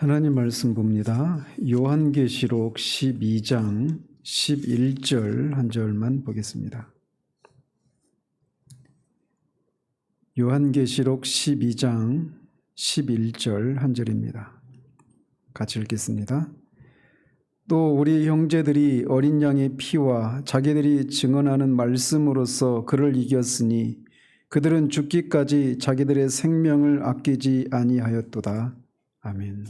하나님 말씀 봅니다. 요한계시록 12장 11절 한 절만 보겠습니다. 요한계시록 12장 11절 한 절입니다. 같이 읽겠습니다. 또 우리 형제들이 어린 양의 피와 자기들이 증언하는 말씀으로써 그를 이겼으니 그들은 죽기까지 자기들의 생명을 아끼지 아니하였도다. 아멘.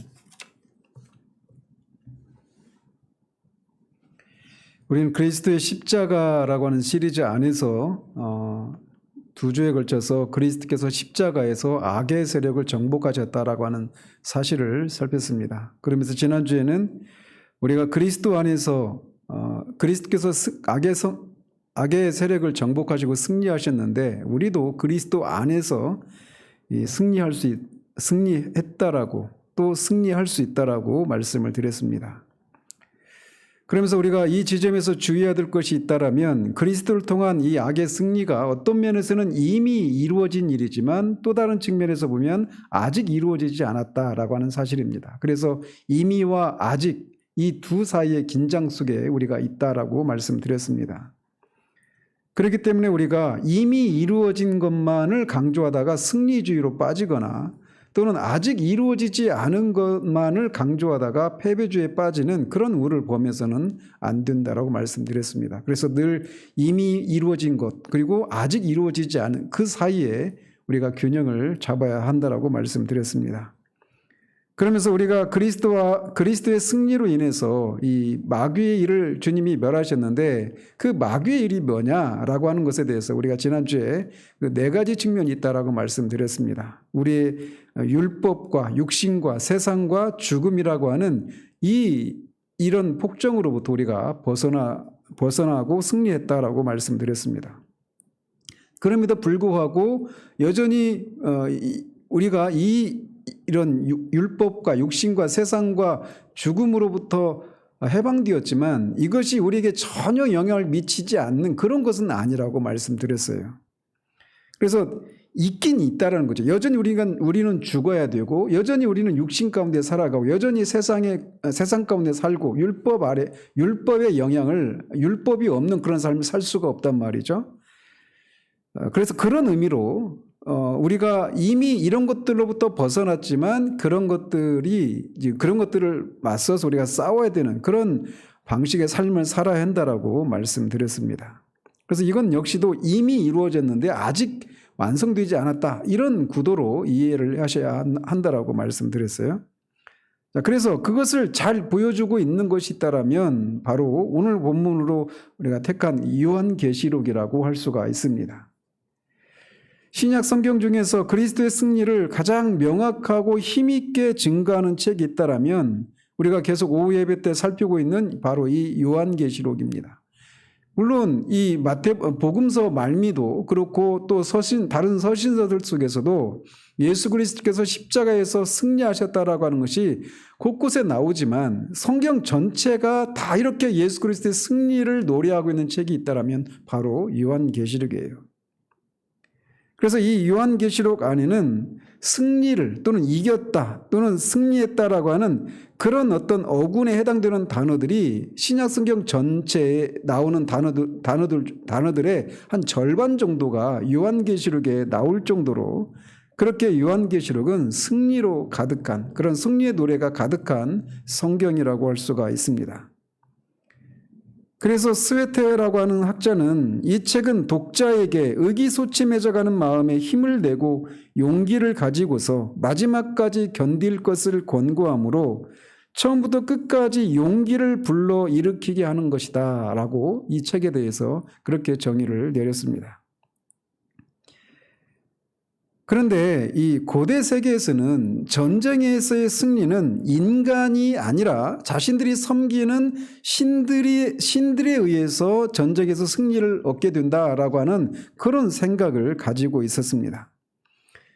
우리는 그리스도의 십자가라고 하는 시리즈 안에서 두 주에 걸쳐서 그리스도께서 십자가에서 악의 세력을 정복하셨다라고 하는 사실을 살폈습니다. 그러면서 지난주에는 우리가 그리스도 안에서 그리스도께서 악의 세력을 정복하시고 승리하셨는데 우리도 그리스도 안에서 승리했다라고 또 승리할 수 있다라고 말씀을 드렸습니다. 그러면서 우리가 이 지점에서 주의해야 될 것이 있다라면 그리스도를 통한 이 악의 승리가 어떤 면에서는 이미 이루어진 일이지만 또 다른 측면에서 보면 아직 이루어지지 않았다라고 하는 사실입니다. 그래서 이미와 아직 이 두 사이의 긴장 속에 우리가 있다라고 말씀드렸습니다. 그렇기 때문에 우리가 이미 이루어진 것만을 강조하다가 승리주의로 빠지거나 또는 아직 이루어지지 않은 것만을 강조하다가 패배주의에 빠지는 그런 우를 범해서는 안 된다라고 말씀드렸습니다. 그래서 늘 이미 이루어진 것 그리고 아직 이루어지지 않은 그 사이에 우리가 균형을 잡아야 한다라고 말씀드렸습니다. 그러면서 우리가 그리스도의 승리로 인해서 이 마귀의 일을 주님이 멸하셨는데 그 마귀의 일이 뭐냐라고 하는 것에 대해서 우리가 지난주에 그 네 가지 측면이 있다라고 말씀드렸습니다. 우리의 율법과 육신과 세상과 죽음이라고 하는 이런 폭정으로부터 우리가 벗어나고 승리했다라고 말씀드렸습니다. 그럼에도 불구하고 여전히 우리가 이런 율법과 육신과 세상과 죽음으로부터 해방되었지만 이것이 우리에게 전혀 영향을 미치지 않는 그런 것은 아니라고 말씀드렸어요. 그래서 있긴 있다라는 거죠. 여전히 우리는 죽어야 되고 여전히 우리는 육신 가운데 살아가고 여전히 세상 가운데 살고 율법의 영향을 율법이 없는 그런 삶을 살 수가 없단 말이죠. 그래서 그런 의미로 우리가 이미 이런 것들로부터 벗어났지만 그런 것들을 맞서서 우리가 싸워야 되는 그런 방식의 삶을 살아야 한다라고 말씀드렸습니다. 그래서 이건 역시도 이미 이루어졌는데 아직 완성되지 않았다. 이런 구도로 이해를 하셔야 한다라고 말씀드렸어요. 자, 그래서 그것을 잘 보여주고 있는 것이 있다라면 바로 오늘 본문으로 우리가 택한 요한계시록이라고 할 수가 있습니다. 신약 성경 중에서 그리스도의 승리를 가장 명확하고 힘있게 증거하는 책이 있다라면 우리가 계속 오후 예배 때 살피고 있는 바로 이 요한계시록입니다. 물론 이 복음서 말미도 그렇고 또 다른 서신서들 속에서도 예수 그리스도께서 십자가에서 승리하셨다라고 하는 것이 곳곳에 나오지만 성경 전체가 다 이렇게 예수 그리스도의 승리를 노래하고 있는 책이 있다라면 바로 요한계시록이에요. 그래서 이 요한계시록 안에는 승리를 또는 이겼다 또는 승리했다라고 하는 그런 어떤 어군에 해당되는 단어들이 신약 성경 전체에 나오는 단어들의 한 절반 정도가 요한계시록에 나올 정도로 그렇게 요한계시록은 승리로 가득한 그런 승리의 노래가 가득한 성경이라고 할 수가 있습니다. 그래서 스웨테라고 하는 학자는 이 책은 독자에게 의기소침해져가는 마음에 힘을 내고 용기를 가지고서 마지막까지 견딜 것을 권고하므로 처음부터 끝까지 용기를 불러일으키게 하는 것이다 라고 이 책에 대해서 그렇게 정의를 내렸습니다. 그런데 이 고대 세계에서는 전쟁에서의 승리는 인간이 아니라 자신들이 섬기는 신들에 의해서 전쟁에서 승리를 얻게 된다라고 하는 그런 생각을 가지고 있었습니다.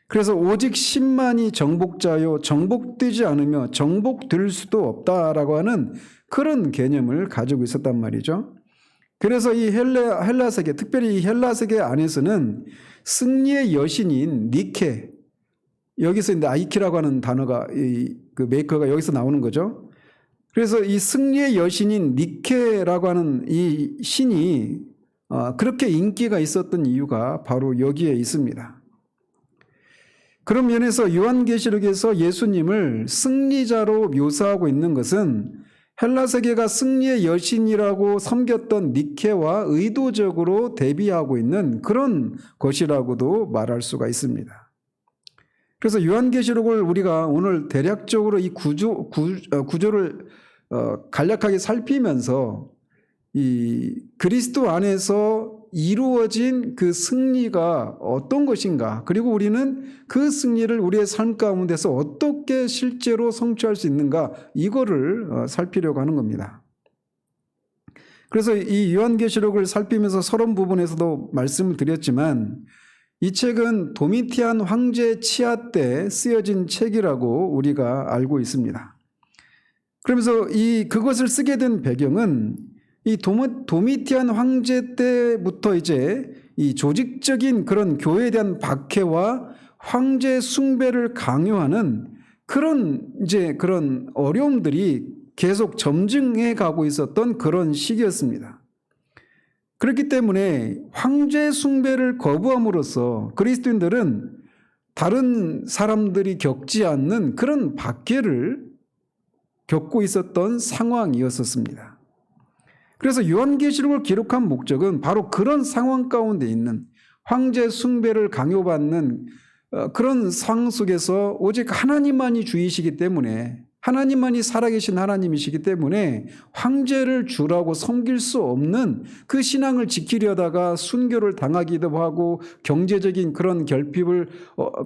그래서 오직 신만이 정복자요 정복되지 않으며 정복될 수도 없다라고 하는 그런 개념을 가지고 있었단 말이죠. 그래서 이 헬라 세계, 특별히 이 헬라 세계 안에서는 승리의 여신인 니케, 여기서 나이키라고 하는 단어가 그 메이커가 여기서 나오는 거죠. 그래서 이 승리의 여신인 니케라고 하는 이 신이 그렇게 인기가 있었던 이유가 바로 여기에 있습니다. 그런 면에서 요한계시록에서 예수님을 승리자로 묘사하고 있는 것은 헬라 세계가 승리의 여신이라고 섬겼던 니케와 의도적으로 대비하고 있는 그런 것이라고도 말할 수가 있습니다. 그래서 요한계시록을 우리가 오늘 대략적으로 이 구조를 간략하게 살피면서 이 그리스도 안에서 이루어진 그 승리가 어떤 것인가, 그리고 우리는 그 승리를 우리의 삶 가운데서 어떻게 실제로 성취할 수 있는가, 이거를 살피려고 하는 겁니다. 그래서 이 요한계시록을 살피면서 서론 부분에서도 말씀을 드렸지만 이 책은 도미티안 황제 치하 때 쓰여진 책이라고 우리가 알고 있습니다. 그러면서 그것을 쓰게 된 배경은 이 도미티안 황제 때부터 이제 이 조직적인 그런 교회에 대한 박해와 황제 숭배를 강요하는 그런 어려움들이 계속 점증해 가고 있었던 그런 시기였습니다. 그렇기 때문에 황제 숭배를 거부함으로써 그리스도인들은 다른 사람들이 겪지 않는 그런 박해를 겪고 있었던 상황이었습니다. 그래서 요한계시록을 기록한 목적은 바로 그런 상황 가운데 있는 황제 숭배를 강요받는 그런 상황 속에서 오직 하나님만이 주이시기 때문에, 하나님만이 살아계신 하나님이시기 때문에 황제를 주라고 섬길 수 없는 그 신앙을 지키려다가 순교를 당하기도 하고 경제적인 그런 결핍을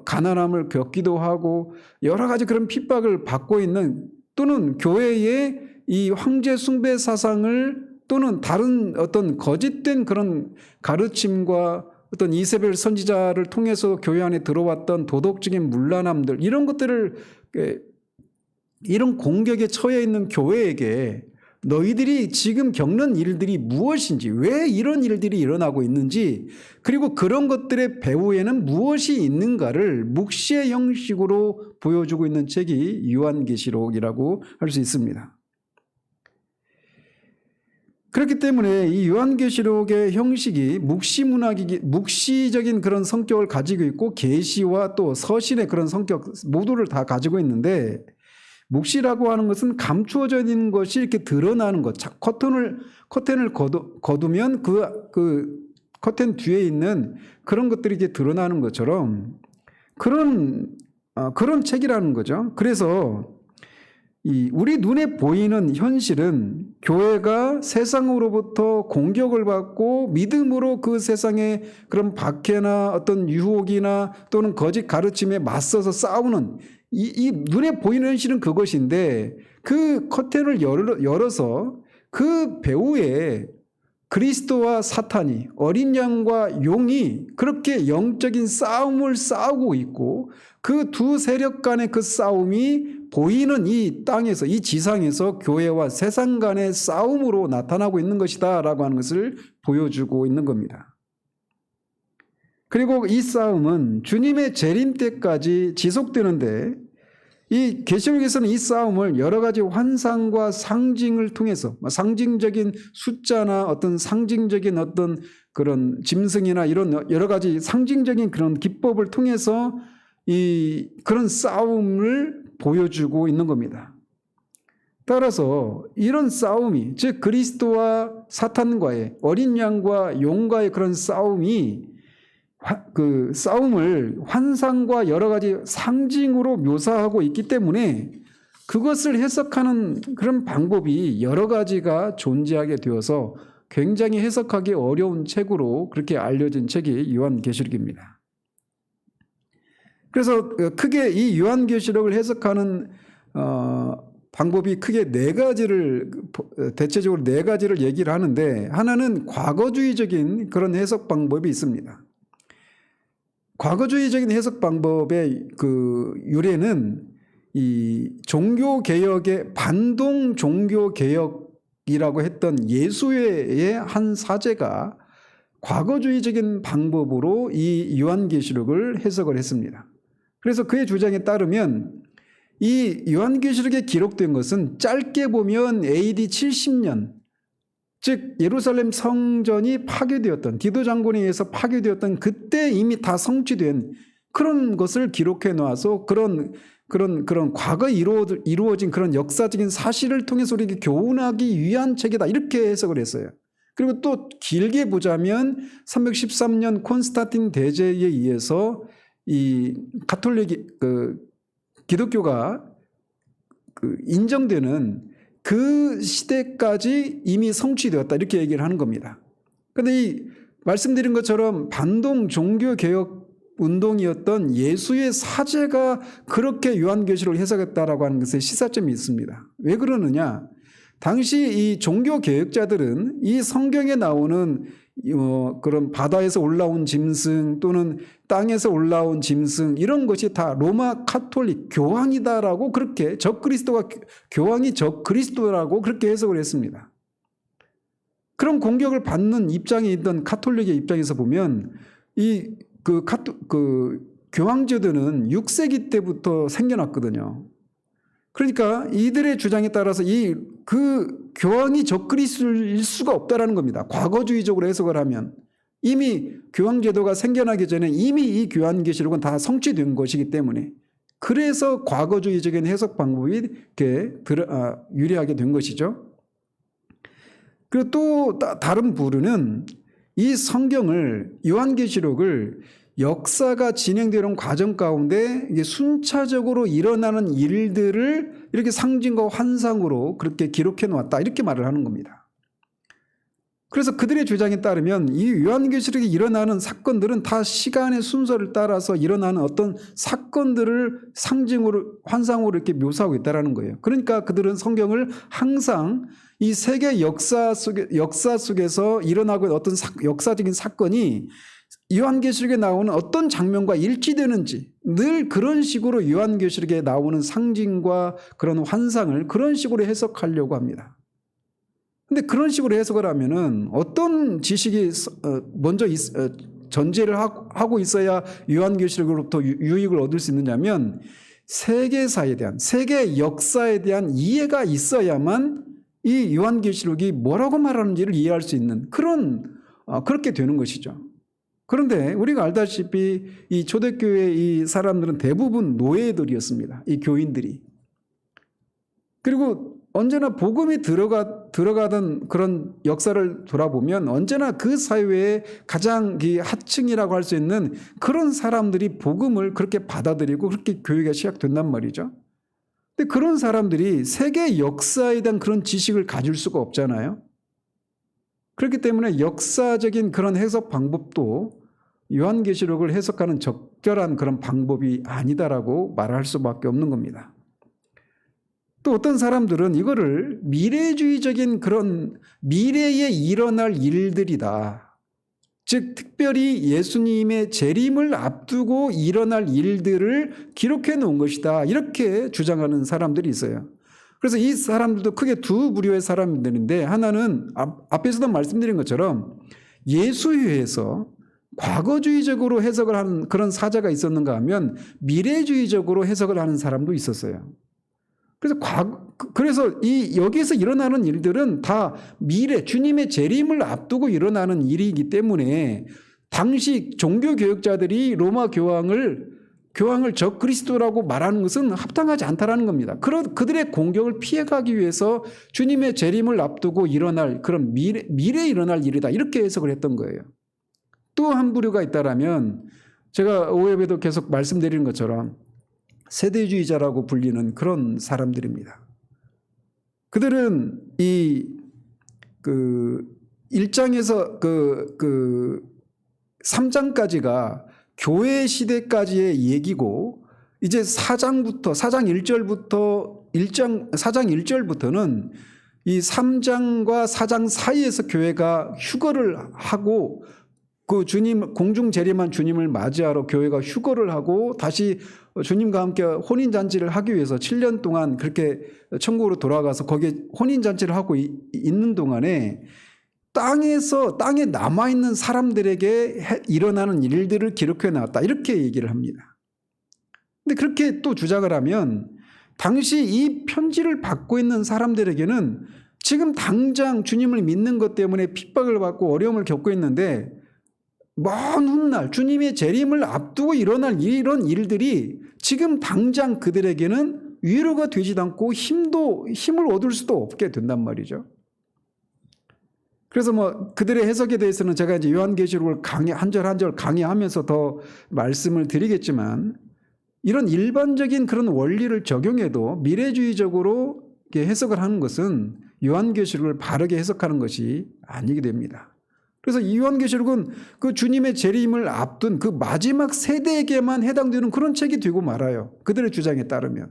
가난함을 겪기도 하고 여러 가지 그런 핍박을 받고 있는, 또는 교회의 이 황제 숭배 사상을 또는 다른 어떤 거짓된 그런 가르침과 어떤 이세벨 선지자를 통해서 교회 안에 들어왔던 도덕적인 문란함들, 이런 것들을, 이런 공격에 처해 있는 교회에게 너희들이 지금 겪는 일들이 무엇인지, 왜 이런 일들이 일어나고 있는지, 그리고 그런 것들의 배후에는 무엇이 있는가를 묵시의 형식으로 보여주고 있는 책이 요한계시록이라고 할 수 있습니다. 그렇기 때문에 이 요한계시록의 형식이 묵시적인 그런 성격을 가지고 있고 계시와 또 서신의 그런 성격 모두를 다 가지고 있는데, 묵시라고 하는 것은 감추어져 있는 것이 이렇게 드러나는 것. 커튼을 거두면 그 커튼 뒤에 있는 그런 것들이 이렇게 드러나는 것처럼 그런 책이라는 거죠. 그래서 우리 눈에 보이는 현실은 교회가 세상으로부터 공격을 받고 믿음으로 그 세상의 그런 박해나 어떤 유혹이나 또는 거짓 가르침에 맞서서 싸우는 이 눈에 보이는 현실은 그것인데, 그 커튼을 열어서 그 배후에 그리스도와 사탄이, 어린 양과 용이 그렇게 영적인 싸움을 싸우고 있고, 그 두 세력 간의 그 싸움이 보이는 이 땅에서, 이 지상에서 교회와 세상 간의 싸움으로 나타나고 있는 것이다 라고 하는 것을 보여주고 있는 겁니다. 그리고 이 싸움은 주님의 재림 때까지 지속되는데, 이 계시록에서는 이 싸움을 여러 가지 환상과 상징을 통해서, 상징적인 숫자나 어떤 상징적인 어떤 그런 짐승이나 이런 여러 가지 상징적인 그런 기법을 통해서 그런 싸움을 보여주고 있는 겁니다. 따라서 이런 싸움이, 즉 그리스도와 사탄과의, 어린 양과 용과의 그런 싸움이, 그 싸움을 환상과 여러 가지 상징으로 묘사하고 있기 때문에 그것을 해석하는 그런 방법이 여러 가지가 존재하게 되어서 굉장히 해석하기 어려운 책으로 그렇게 알려진 책이 요한계시록입니다. 그래서 크게 이 요한계시록을 해석하는 방법이 크게 대체적으로 네 가지를 얘기를 하는데, 하나는 과거주의적인 그런 해석 방법이 있습니다. 과거주의적인 해석 방법의 그 유래는 이 종교개혁의 반동 종교개혁이라고 했던 예수회의 한 사제가 과거주의적인 방법으로 이 요한계시록을 해석을 했습니다. 그래서 그의 주장에 따르면 이 요한계시록에 기록된 것은 짧게 보면 AD 70년, 즉 예루살렘 성전이 파괴되었던, 디도 장군에 의해서 파괴되었던 그때 이미 다 성취된 그런 것을 기록해 놓아서 그런 과거에 이루어진 그런 역사적인 사실을 통해서 우리에게 교훈하기 위한 책이다, 이렇게 해석을 했어요. 그리고 또 길게 보자면 313년 콘스탄틴 대제에 의해서 이 가톨릭 기독교가 인정되는 그 시대까지 이미 성취되었다, 이렇게 얘기를 하는 겁니다. 그런데 이 말씀드린 것처럼 반동 종교개혁 운동이었던 예수의 사제가 그렇게 요한계시록을 해석했다라고 하는 것에 시사점이 있습니다. 왜 그러느냐? 당시 이 종교개혁자들은 이 성경에 나오는 그런 바다에서 올라온 짐승 또는 땅에서 올라온 짐승, 이런 것이 다 로마 카톨릭 교황이다라고, 그렇게 적그리스도가, 교황이 적그리스도라고 그렇게 해석을 했습니다. 그런 공격을 받는 입장에 있던 카톨릭의 입장에서 보면 이 교황제도는 6세기 때부터 생겨났거든요. 그러니까 이들의 주장에 따라서 그 교황이 적그리스도일 수가 없다라는 겁니다. 과거주의적으로 해석을 하면 이미 교황제도가 생겨나기 전에 이미 이 요한계시록은 다 성취된 것이기 때문에, 그래서 과거주의적인 해석 방법이 이렇게 유리하게 된 것이죠. 그리고 또 다른 부류는 이 성경을, 요한계시록을 역사가 진행되는 과정 가운데 이게 순차적으로 일어나는 일들을 이렇게 상징과 환상으로 그렇게 기록해 놓았다, 이렇게 말을 하는 겁니다. 그래서 그들의 주장에 따르면 이 요한계시록에 일어나는 사건들은 다 시간의 순서를 따라서 일어나는 어떤 사건들을 상징으로, 환상으로 이렇게 묘사하고 있다는 거예요. 그러니까 그들은 성경을 항상 이 세계 역사 속에서 일어나고 있는 어떤 역사적인 사건이 요한계시록에 나오는 어떤 장면과 일치되는지, 늘 그런 식으로 요한계시록에 나오는 상징과 그런 환상을 그런 식으로 해석하려고 합니다. 근데 그런 식으로 해석을 하면은 어떤 지식이 먼저 전제를 하고 있어야 요한계시록으로부터 유익을 얻을 수 있느냐면, 세계사에 대한, 세계 역사에 대한 이해가 있어야만 이 요한계시록이 뭐라고 말하는지를 이해할 수 있는 그렇게 되는 것이죠. 그런데 우리가 알다시피 이 초대교회 이 사람들은 대부분 노예들이었습니다. 이 교인들이. 그리고 언제나 복음이 들어가던 그런 역사를 돌아보면 언제나 그 사회의 가장 하층이라고 할 수 있는 그런 사람들이 복음을 그렇게 받아들이고 그렇게 교회가 시작된단 말이죠. 근데 그런 사람들이 세계 역사에 대한 그런 지식을 가질 수가 없잖아요. 그렇기 때문에 역사적인 그런 해석 방법도 요한계시록을 해석하는 적절한 그런 방법이 아니다라고 말할 수밖에 없는 겁니다. 또 어떤 사람들은 이거를 미래주의적인 그런 미래에 일어날 일들이다, 즉 특별히 예수님의 재림을 앞두고 일어날 일들을 기록해 놓은 것이다, 이렇게 주장하는 사람들이 있어요. 그래서 이 사람들도 크게 두 부류의 사람들인데, 하나는 앞에서도 말씀드린 것처럼 예수회에서 과거주의적으로 해석을 하는 그런 사자가 있었는가 하면 미래주의적으로 해석을 하는 사람도 있었어요. 그래서 여기에서 일어나는 일들은 다 미래, 주님의 재림을 앞두고 일어나는 일이기 때문에 당시 종교개혁자들이 로마 교황을 적그리스도라고 말하는 것은 합당하지 않다라는 겁니다. 그들의 공격을 피해가기 위해서 주님의 재림을 앞두고 일어날 그런 미래에 일어날 일이다, 이렇게 해석을 했던 거예요. 또 한 부류가 있다라면, 제가 오후에도 계속 말씀드리는 것처럼 세대주의자라고 불리는 그런 사람들입니다. 그들은 이 1장에서 3장까지가 교회 시대까지의 얘기고, 이제 4장 1절부터는 이 3장과 4장 사이에서 교회가 휴거를 하고, 그 공중 재림한 주님을 맞이하러 교회가 휴거를 하고 다시 주님과 함께 혼인잔치를 하기 위해서 7년 동안 그렇게 천국으로 돌아가서 거기에 혼인잔치를 하고 있는 동안에 땅에 남아있는 사람들에게 일어나는 일들을 기록해 놨다, 이렇게 얘기를 합니다. 근데 그렇게 또 주장을 하면 당시 이 편지를 받고 있는 사람들에게는 지금 당장 주님을 믿는 것 때문에 핍박을 받고 어려움을 겪고 있는데 먼 훗날 주님의 재림을 앞두고 일어날 이런 일들이 지금 당장 그들에게는 위로가 되지도 않고 힘을 얻을 수도 없게 된단 말이죠. 그래서 뭐 그들의 해석에 대해서는 제가 이제 요한계시록을 한 절 한 절 강의하면서 더 말씀을 드리겠지만, 이런 일반적인 그런 원리를 적용해도 미래주의적으로 해석을 하는 것은 요한계시록을 바르게 해석하는 것이 아니게 됩니다. 그래서 이 요한계시록은 그 주님의 재림을 앞둔 그 마지막 세대에게만 해당되는 그런 책이 되고 말아요. 그들의 주장에 따르면.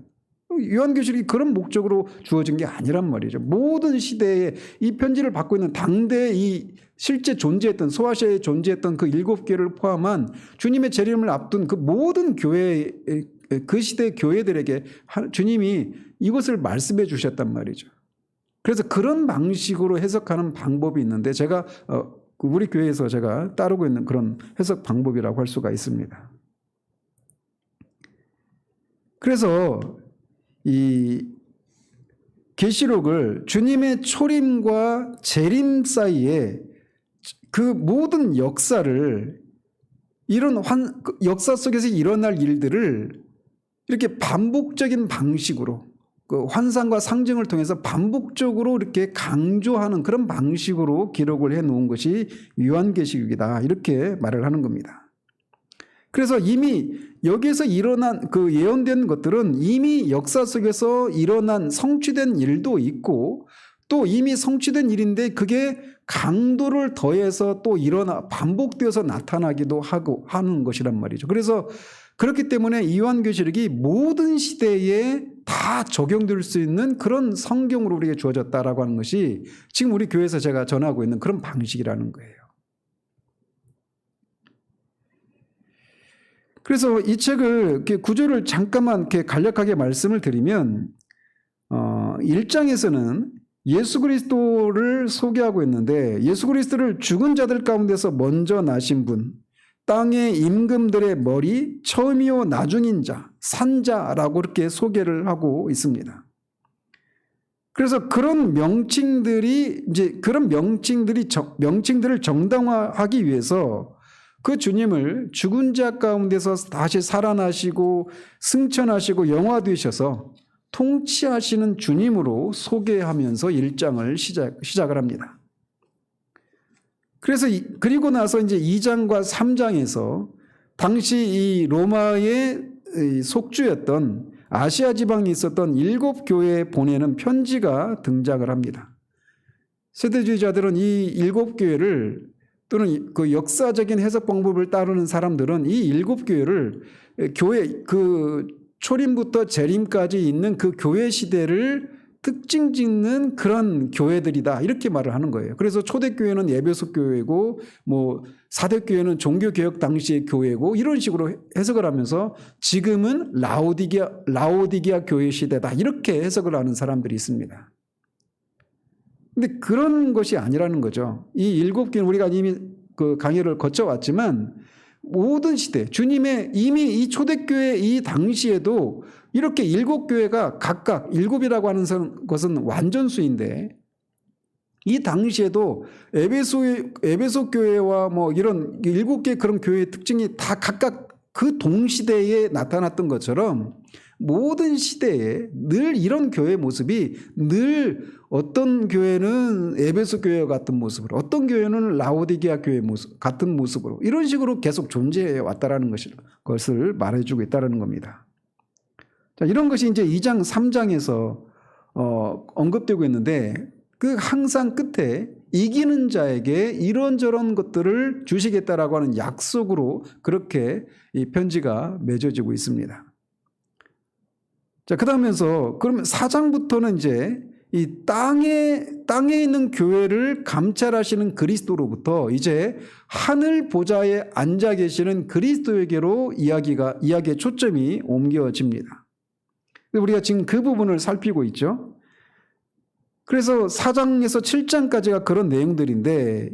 요한계시록이 그런 목적으로 주어진 게 아니란 말이죠. 모든 시대에 이 편지를 받고 있는 당대에 이 실제 존재했던, 소아시아에 존재했던 그 7교회를 포함한 주님의 재림을 앞둔 그 모든 교회, 그 시대의 교회들에게 주님이 이것을 말씀해 주셨단 말이죠. 그래서 그런 방식으로 해석하는 방법이 있는데, 제가 우리 교회에서 제가 따르고 있는 그런 해석 방법이라고 할 수가 있습니다. 그래서 이 계시록을 주님의 초림과 재림 사이에 그 모든 역사를, 이런 역사 속에서 일어날 일들을 이렇게 반복적인 방식으로, 그 환상과 상징을 통해서 반복적으로 이렇게 강조하는 그런 방식으로 기록을 해 놓은 것이 요한계시록이다, 이렇게 말을 하는 겁니다. 그래서 이미 여기에서 일어난 그 예언된 것들은 이미 역사 속에서 일어난 성취된 일도 있고, 또 이미 성취된 일인데 그게 강도를 더해서 또 반복되어서 나타나기도 하는 것이란 말이죠. 그래서 그렇기 때문에 이 요한계시록이 모든 시대에 다 적용될 수 있는 그런 성경으로 우리에게 주어졌다라고 하는 것이 지금 우리 교회에서 제가 전하고 있는 그런 방식이라는 거예요. 그래서 이 책을 이렇게 구조를 잠깐만 이렇게 간략하게 말씀을 드리면, 1장에서는 예수 그리스도를 소개하고 있는데, 예수 그리스도를 죽은 자들 가운데서 먼저 나신 분, 땅의 임금들의 머리, 처음이요 나중인 자, 산자라고 이렇게 소개를 하고 있습니다. 그래서 그런 명칭들을 정당화하기 위해서 그 주님을 죽은 자 가운데서 다시 살아나시고 승천하시고 영화되셔서 통치하시는 주님으로 소개하면서 1장을 시작을 합니다. 그래서 그리고 나서 이제 2장과 3장에서 당시 이 로마의 속주였던 아시아 지방에 있었던 7교회에 보내는 편지가 등장을 합니다. 세대주의자들은 이 7교회를, 또는 그 역사적인 해석 방법을 따르는 사람들은 이 7교회를 교회, 그 초림부터 재림까지 있는 그 교회 시대를 특징 짓는 그런 교회들이다, 이렇게 말을 하는 거예요. 그래서 초대교회는 에베소 교회고, 뭐 사대교회는 종교개혁 당시의 교회고, 이런 식으로 해석을 하면서 지금은 라오디게아 교회 시대다, 이렇게 해석을 하는 사람들이 있습니다. 근데 그런 것이 아니라는 거죠. 이 7교회는 우리가 이미 그 강의를 거쳐왔지만, 모든 시대, 주님의 이미 이 초대교회 이 당시에도 이렇게 7교회가 각각, 7이라고 하는 것은 완전수인데, 이 당시에도 에베소 교회와 뭐 이런 7개 그런 교회의 특징이 다 각각 그 동시대에 나타났던 것처럼, 모든 시대에 늘 이런 교회의 모습이, 늘 어떤 교회는 에베소 교회와 같은 모습으로, 어떤 교회는 라오디게아 교회의 모습 같은 모습으로, 이런 식으로 계속 존재해 왔다라는 것을 말해주고 있다는 겁니다. 자, 이런 것이 이제 2장, 3장에서 언급되고 있는데, 그 항상 끝에 이기는 자에게 이런저런 것들을 주시겠다라고 하는 약속으로 그렇게 이 편지가 맺어지고 있습니다. 자, 그 다음에서 그러면 4장부터는 이제 이 땅에 있는 교회를 감찰하시는 그리스도로부터 이제 하늘 보좌에 앉아 계시는 그리스도에게로 이야기의 초점이 옮겨집니다. 우리가 지금 그 부분을 살피고 있죠. 그래서 4장에서 7장까지가 그런 내용들인데,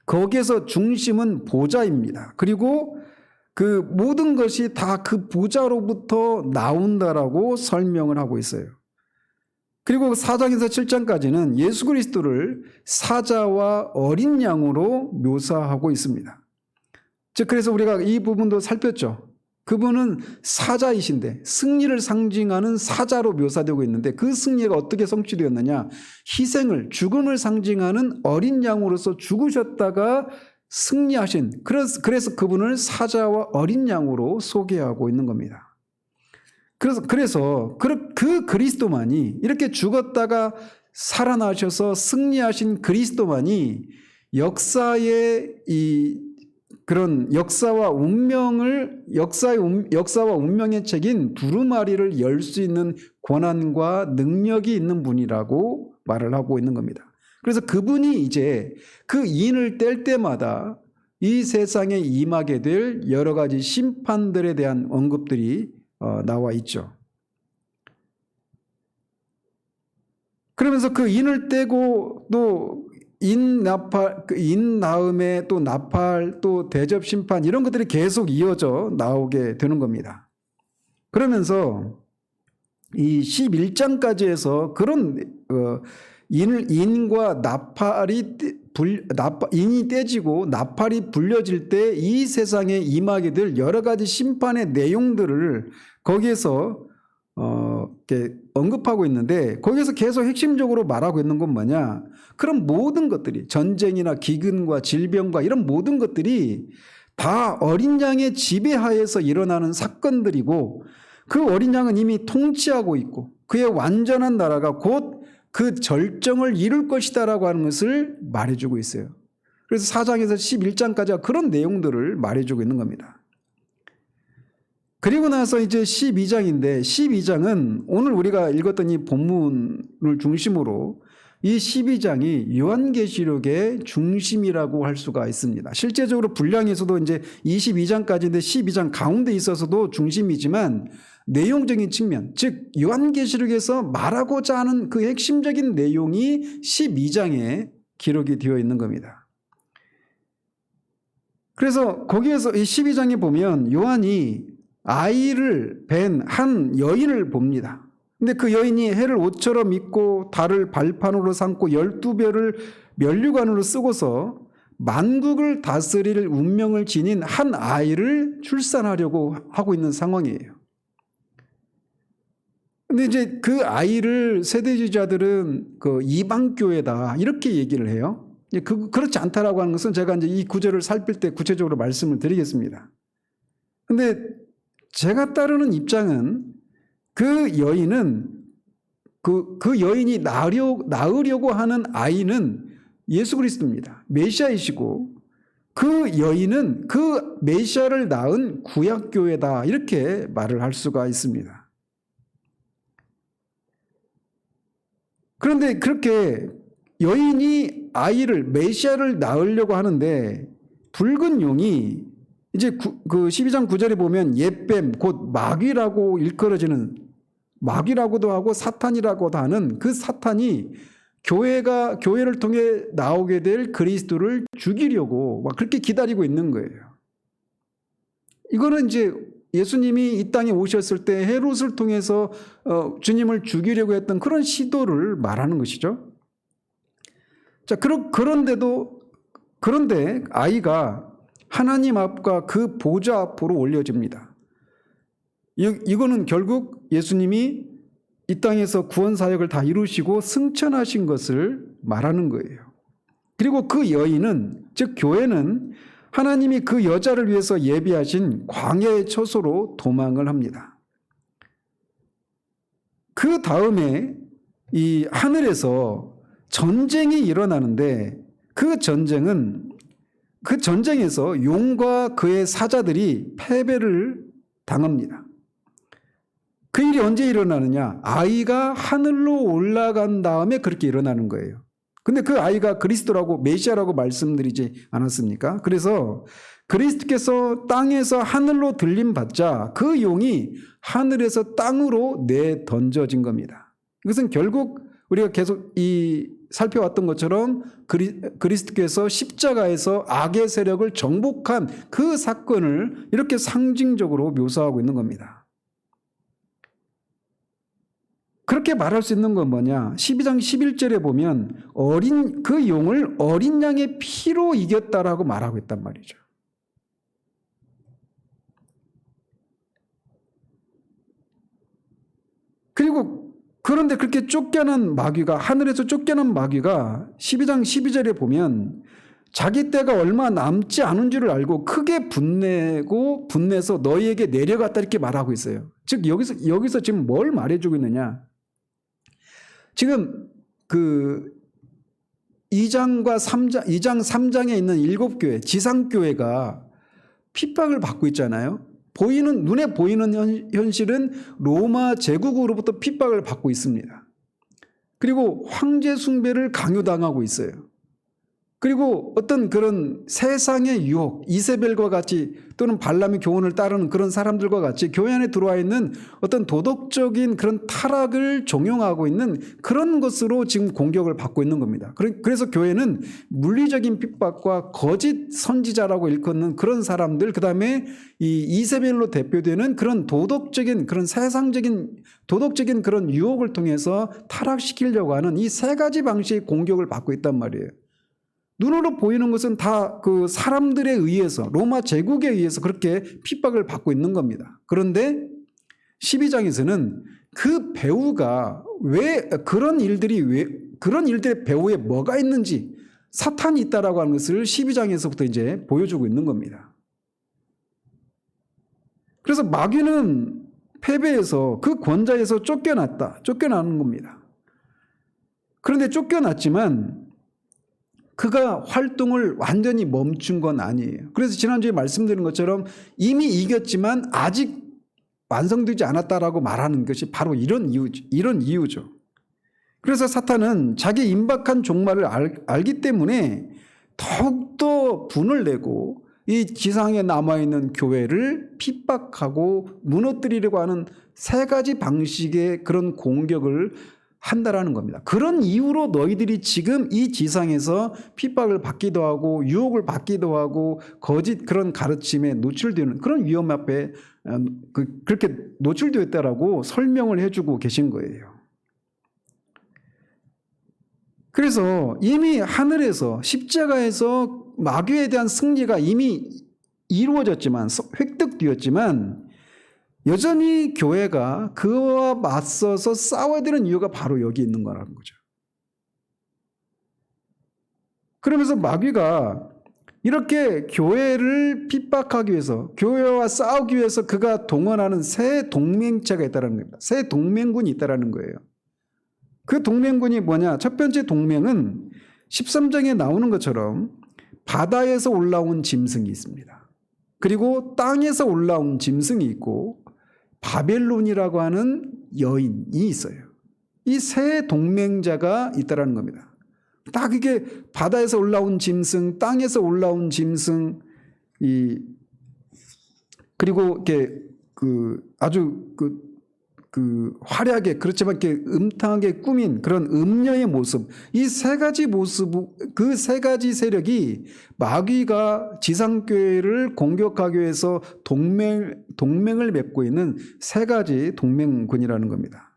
거기에서 중심은 보좌입니다. 그리고 그 모든 것이 다 그 보좌로부터 나온다라고 설명을 하고 있어요. 그리고 4장에서 7장까지는 예수 그리스도를 사자와 어린 양으로 묘사하고 있습니다. 즉 그래서 우리가 이 부분도 살폈죠. 그분은 사자이신데 승리를 상징하는 사자로 묘사되고 있는데 그 승리가 어떻게 성취되었느냐, 희생을, 죽음을 상징하는 어린 양으로서 죽으셨다가 승리하신, 그래서 그분을 사자와 어린 양으로 소개하고 있는 겁니다. 그래서 그 그리스도만이, 이렇게 죽었다가 살아나셔서 승리하신 그리스도만이 역사의 그런 역사와 운명의 책인 두루마리를 열 수 있는 권한과 능력이 있는 분이라고 말을 하고 있는 겁니다. 그래서 그분이 이제 그 인을 뗄 때마다 이 세상에 임하게 될 여러 가지 심판들에 대한 언급들이 나와 있죠. 그러면서 그 인을 떼고 또 인 나음에 또 나팔, 또 대접 심판, 이런 것들이 계속 이어져 나오게 되는 겁니다. 그러면서 이 11장까지 해서 그런 인과 나팔이 인이 떼지고 나팔이 불려질 때 이 세상에 임하게 될 여러 가지 심판의 내용들을 거기에서 이렇게 언급하고 있는데, 거기에서 계속 핵심적으로 말하고 있는 건 뭐냐, 그런 모든 것들이, 전쟁이나 기근과 질병과 이런 모든 것들이 다 어린 양의 지배하에서 일어나는 사건들이고, 그 어린 양은 이미 통치하고 있고 그의 완전한 나라가 곧 그 절정을 이룰 것이다라고 하는 것을 말해주고 있어요. 그래서 4장에서 11장까지가 그런 내용들을 말해주고 있는 겁니다. 그리고 나서 이제 12장인데, 12장은 오늘 우리가 읽었던 이 본문을 중심으로 이 12장이 요한계시록의 중심이라고 할 수가 있습니다. 실제적으로 분량에서도 이제 22장까지인데 12장 가운데 있어서도 중심이지만, 내용적인 측면, 즉 요한계시록에서 말하고자 하는 그 핵심적인 내용이 12장에 기록이 되어 있는 겁니다. 그래서 거기에서 이 12장에 보면 요한이 아이를 뵌 한 여인을 봅니다. 근데 그 여인이 해를 옷처럼 입고 달을 발판으로 삼고 12별을 면류관으로 쓰고서 만국을 다스릴 운명을 지닌 한 아이를 출산하려고 하고 있는 상황이에요. 근데 이제 그 아이를 세대주의자들은 그 이방교회다 이렇게 얘기를 해요. 그렇지 않다라고 하는 것은 제가 이제 이 구절을 살필 때 구체적으로 말씀을 드리겠습니다. 근데 제가 따르는 입장은 그 여인은 그 여인이 낳으려고 하는 아이는 예수 그리스도입니다. 메시아이시고 그 여인은 그 메시아를 낳은 구약교회다 이렇게 말을 할 수가 있습니다. 그런데 그렇게 여인이 아이를 메시아를 낳으려고 하는데 붉은 용이 이제 그 12장 9절에 보면 옛뱀 곧 마귀라고 일컬어지는, 마귀라고도 하고 사탄이라고도 하는 그 사탄이 교회를 통해 나오게 될 그리스도를 죽이려고 막 그렇게 기다리고 있는 거예요. 이거는 이제 예수님이 이 땅에 오셨을 때 헤롯을 통해서 주님을 죽이려고 했던 그런 시도를 말하는 것이죠. 자, 그런데 아이가 하나님 앞과 그 보좌 앞으로 올려집니다. 이거는 결국 예수님이 이 땅에서 구원 사역을 다 이루시고 승천하신 것을 말하는 거예요. 그리고 그 여인은, 즉 교회는 하나님이 그 여자를 위해서 예비하신 광야의 처소로 도망을 합니다. 그 다음에 이 하늘에서 전쟁이 일어나는데, 그 전쟁에서 용과 그의 사자들이 패배를 당합니다. 그 일이 언제 일어나느냐? 아이가 하늘로 올라간 다음에 그렇게 일어나는 거예요. 근데 그 아이가 그리스도라고, 메시아라고 말씀드리지 않았습니까? 그래서 그리스도께서 땅에서 하늘로 들림받자 그 용이 하늘에서 땅으로 내던져진 겁니다. 이것은 결국 우리가 계속 이 살펴왔던 것처럼 그리스도께서 십자가에서 악의 세력을 정복한 그 사건을 이렇게 상징적으로 묘사하고 있는 겁니다. 그렇게 말할 수 있는 건 뭐냐? 12장 11절에 보면 그 용을 어린 양의 피로 이겼다라고 말하고 있단 말이죠. 그리고 그런데 그렇게 쫓겨난 마귀가, 하늘에서 쫓겨난 마귀가 12장 12절에 보면 자기 때가 얼마 남지 않은 줄을 알고 크게 분내서 너희에게 내려갔다 이렇게 말하고 있어요. 즉 여기서 지금 뭘 말해주고 있느냐? 지금 그 2장 3장에 있는 7교회, 지상교회가 핍박을 받고 있잖아요. 눈에 보이는 현실은 로마 제국으로부터 핍박을 받고 있습니다. 그리고 황제 숭배를 강요당하고 있어요. 그리고 어떤 그런 세상의 유혹, 이세벨과 같이 또는 발람의 교훈을 따르는 그런 사람들과 같이 교회 안에 들어와 있는 어떤 도덕적인 그런 타락을 종용하고 있는 그런 것으로 지금 공격을 받고 있는 겁니다. 그래서 교회는 물리적인 핍박과 거짓 선지자라고 일컫는 그런 사람들, 그 다음에 이 이세벨로 대표되는 그런 도덕적인 그런 세상적인 도덕적인 그런 유혹을 통해서 타락시키려고 하는 이 세 가지 방식의 공격을 받고 있단 말이에요. 눈으로 보이는 것은 다 그 사람들에 의해서, 로마 제국에 의해서 그렇게 핍박을 받고 있는 겁니다. 그런데 12장에서는 그 배후가 그런 일들의 배후에 뭐가 있는지, 사탄이 있다라고 하는 것을 12장에서부터 이제 보여주고 있는 겁니다. 그래서 마귀는 패배해서 그 권좌에서 쫓겨나는 겁니다. 그런데 쫓겨났지만 그가 활동을 완전히 멈춘 건 아니에요. 그래서 지난주에 말씀드린 것처럼 이미 이겼지만 아직 완성되지 않았다라고 말하는 것이 바로 이런 이유죠. 그래서 사탄은 자기 임박한 종말을 알기 때문에 더욱더 분을 내고 이 지상에 남아있는 교회를 핍박하고 무너뜨리려고 하는 세 가지 방식의 그런 공격을 한다라는 겁니다. 그런 이유로 너희들이 지금 이 지상에서 핍박을 받기도 하고 유혹을 받기도 하고 거짓 그런 가르침에 노출되는 그런 위험 앞에 그렇게 노출되었다라고 설명을 해주고 계신 거예요. 그래서 이미 하늘에서 십자가에서 마귀에 대한 승리가 이미 이루어졌지만, 획득되었지만 여전히 교회가 그와 맞서서 싸워야 되는 이유가 바로 여기 있는 거라는 거죠. 그러면서 마귀가 이렇게 교회를 핍박하기 위해서, 교회와 싸우기 위해서 그가 동원하는 새 동맹체가 있다는 겁니다. 새 동맹군이 있다는 거예요. 그 동맹군이 뭐냐? 첫 번째 동맹은 13장에 나오는 것처럼 바다에서 올라온 짐승이 있습니다. 그리고 땅에서 올라온 짐승이 있고 바벨론이라고 하는 여인이 있어요. 이 세 동맹자가 있다는 겁니다. 딱 이게 바다에서 올라온 짐승, 땅에서 올라온 짐승, 그리고 이렇게 아주 화려하게 그렇지만 이렇게 음탕하게 꾸민 그런 음녀의 모습, 이 세 가지 모습, 그 세 가지 세력이 마귀가 지상교회를 공격하기 위해서 동맹을 맺고 있는 세 가지 동맹군이라는 겁니다.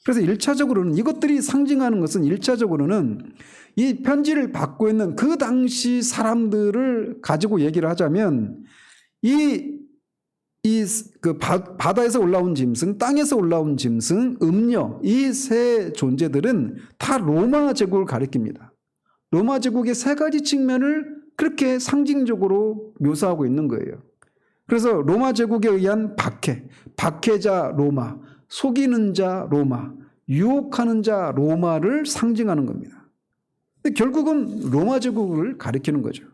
그래서 1차적으로는 이것들이 상징하는 것은 1차적으로는 이 편지를 받고 있는 그 당시 사람들을 가지고 얘기를 하자면 바다에서 올라온 짐승, 땅에서 올라온 짐승, 음녀, 이 세 존재들은 다 로마 제국을 가리킵니다. 로마 제국의 세 가지 측면을 그렇게 상징적으로 묘사하고 있는 거예요. 그래서 로마 제국에 의한 박해자 로마, 속이는 자 로마, 유혹하는 자 로마를 상징하는 겁니다. 근데 결국은 로마 제국을 가리키는 거죠.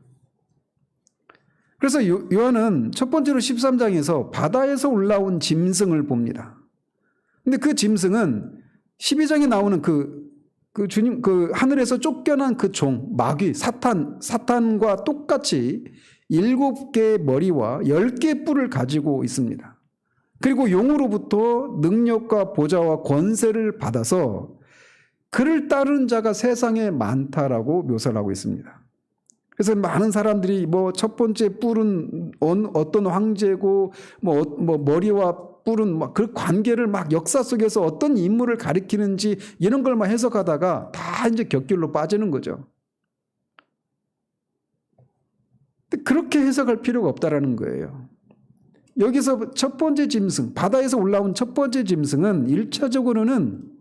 그래서 요한은 첫 번째로 13장에서 바다에서 올라온 짐승을 봅니다. 근데 그 짐승은 12장에 나오는 주님, 하늘에서 쫓겨난 그 종, 마귀, 사탄과 똑같이 7개의 머리와 10개의 뿔을 가지고 있습니다. 그리고 용으로부터 능력과 보좌와 권세를 받아서 그를 따르는 자가 세상에 많다라고 묘사를 하고 있습니다. 그래서 많은 사람들이 뭐 첫 번째 뿔은 어떤 황제고 뭐 머리와 뿔은 막 그 관계를 막 역사 속에서 어떤 인물을 가리키는지 이런 걸 막 해석하다가 다 이제 격결로 빠지는 거죠. 그렇게 해석할 필요가 없다라는 거예요. 여기서 첫 번째 짐승, 바다에서 올라온 첫 번째 짐승은 1차적으로는